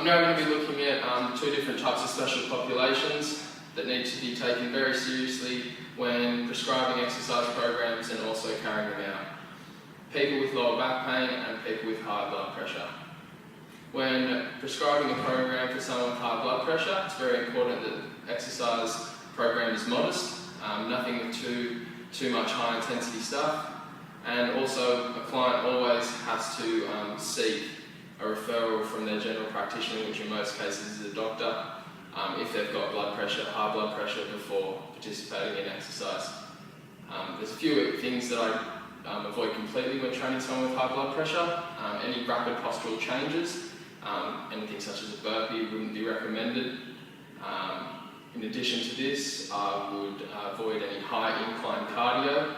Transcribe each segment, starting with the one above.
now going to be looking at two different types of special populations that need to be taken very seriously when prescribing exercise programs and also carrying them out. People with lower back pain and people with high blood pressure. When prescribing a program for someone with high blood pressure, it's very important that the exercise program is modest, nothing with too much high intensity stuff, and also a client always has to seek a referral from their general practitioner, which in most cases is a doctor, if they've got high blood pressure before participating in exercise. There's a few things that I avoid completely when training someone with high blood pressure. Any rapid postural changes, anything such as a burpee wouldn't be recommended. In addition to this, I would avoid any high incline cardio,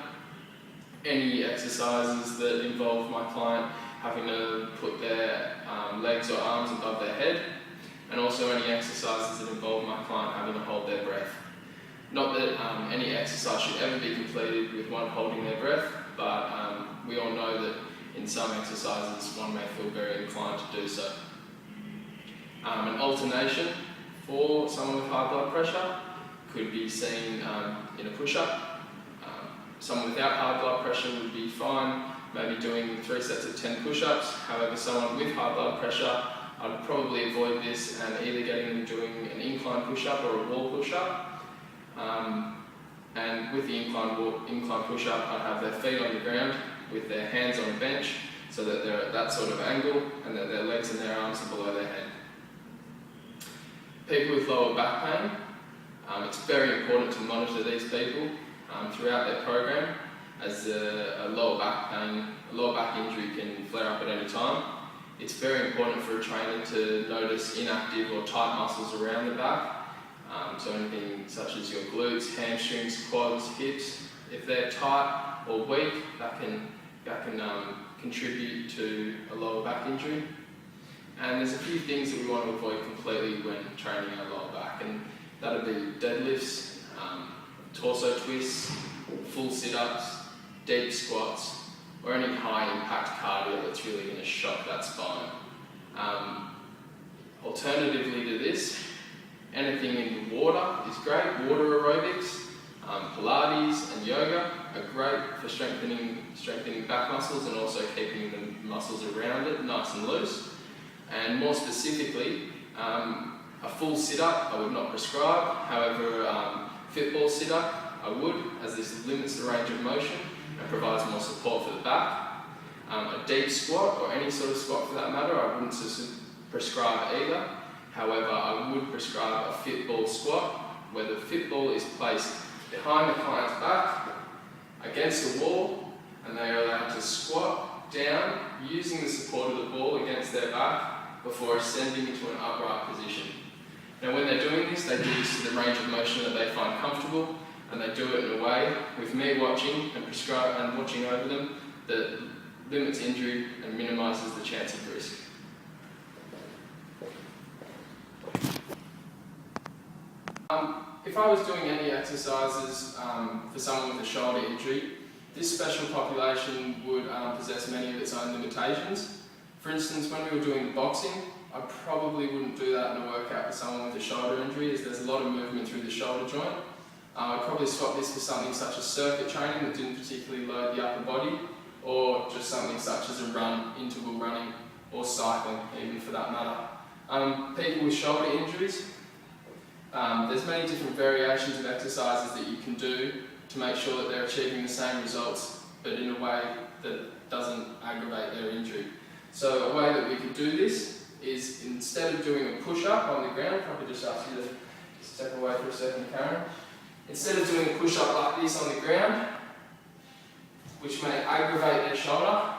any exercises that involve my client having to put their legs or arms above their head, and also any exercises that involve my client having to hold their breath. Not that any exercise should ever be completed with one holding their breath, but we all know that in some exercises one may feel very inclined to do so. An alternation for someone with high blood pressure could be seen in a push-up. Someone without high blood pressure would be fine, maybe doing 3 sets of 10 push-ups. However, someone with high blood pressure, I'd probably avoid this and either getting them doing an incline push-up or a wall push-up. And with the incline push-up, I'd have their feet on the ground with their hands on a bench so that they're at that sort of angle and that their legs and their arms are below their head. People with lower back pain, it's very important to monitor these people throughout their program, as a lower back injury can flare up at any time. It's very important for a trainer to notice inactive or tight muscles around the back, so anything such as your glutes, hamstrings, quads, hips. If they're tight or weak, that can contribute to a lower back injury. And there's a few things that we want to avoid completely when training our lower back, and that would be deadlifts, torso twists, full sit-ups, deep squats, or any high impact cardio that's really going to shock that spine. Alternatively to this, anything in the water is great. Water aerobics, Pilates and yoga are great for strengthening back muscles and also keeping the muscles around it nice and loose. And more specifically, a full sit-up I would not prescribe. However, football sit-up I would, as this limits the range of motion and provides more support for the back. A deep squat, or any sort of squat for that matter, I wouldn't prescribe either. However, I would prescribe a football squat, where the football is placed behind the client's back against the wall, and they are allowed to squat down using the support of the ball against their back before ascending into an upright position. Now when they're doing this, they do this to the range of motion that they find comfortable, and they do it in a way, with me watching and watching over them, that limits injury and minimises the chance of risk. If I was doing any exercises for someone with a shoulder injury, this special population would possess many of its own limitations. For instance, when we were doing boxing, I probably wouldn't do that in a workout for someone with a shoulder injury, as there's a lot of movement through the shoulder joint. I'd probably swap this for something such as circuit training that didn't particularly load the upper body, or just something such as a run, interval running, or cycling, even for that matter. People with shoulder injuries, there's many different variations of exercises that you can do to make sure that they're achieving the same results, but in a way that doesn't aggravate their injury. So a way that we could do this is, instead of doing a push-up on the ground, if I could just ask you to step away for a second, Karen. Instead of doing a push-up like this on the ground, which may aggravate their shoulder,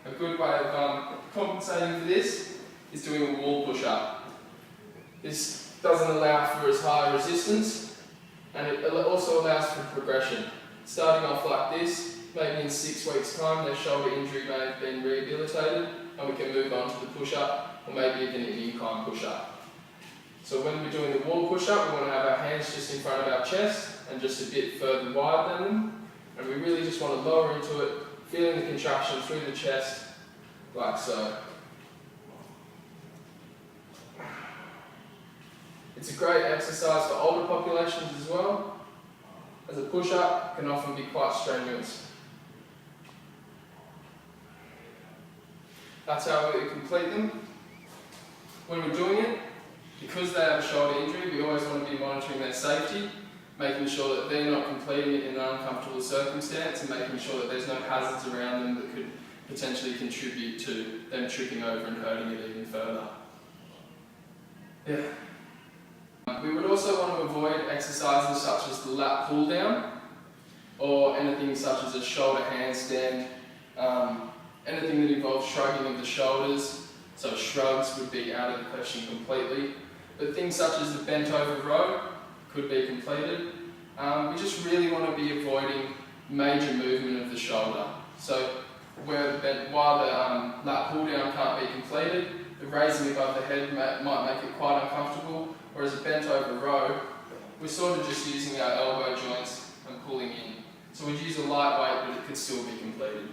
a good way of compensating for this is doing a wall push-up. This doesn't allow for as high resistance, and it also allows for progression. Starting off like this, maybe in 6 weeks' time their shoulder injury may have been rehabilitated, and we can move on to the push-up, or maybe even an incline push-up. So when we're doing the wall push-up, we want to have our hands just in front of our chest and just a bit further wide than them, and we really just want to lower into it, feeling the contraction through the chest, like so. It's a great exercise for older populations as well, as a push-up can often be quite strenuous. That's how we complete them. When we're doing it, because they have a shoulder injury, we always want to be monitoring their safety, making sure that they're not completing it in an uncomfortable circumstance and making sure that there's no hazards around them that could potentially contribute to them tripping over and hurting it even further. Yeah. We would also want to avoid exercises such as the lat pull down or anything such as a shoulder handstand, anything that involves shrugging of the shoulders, so shrugs would be out of the question completely. But things such as the bent over row could be completed. We just really want to be avoiding major movement of the shoulder. So while the lat pull down can't be completed, the raising above the head might make it quite uncomfortable, whereas a bent over row, we're sort of just using our elbow joints and pulling in. So we'd use a light weight, but it could still be completed.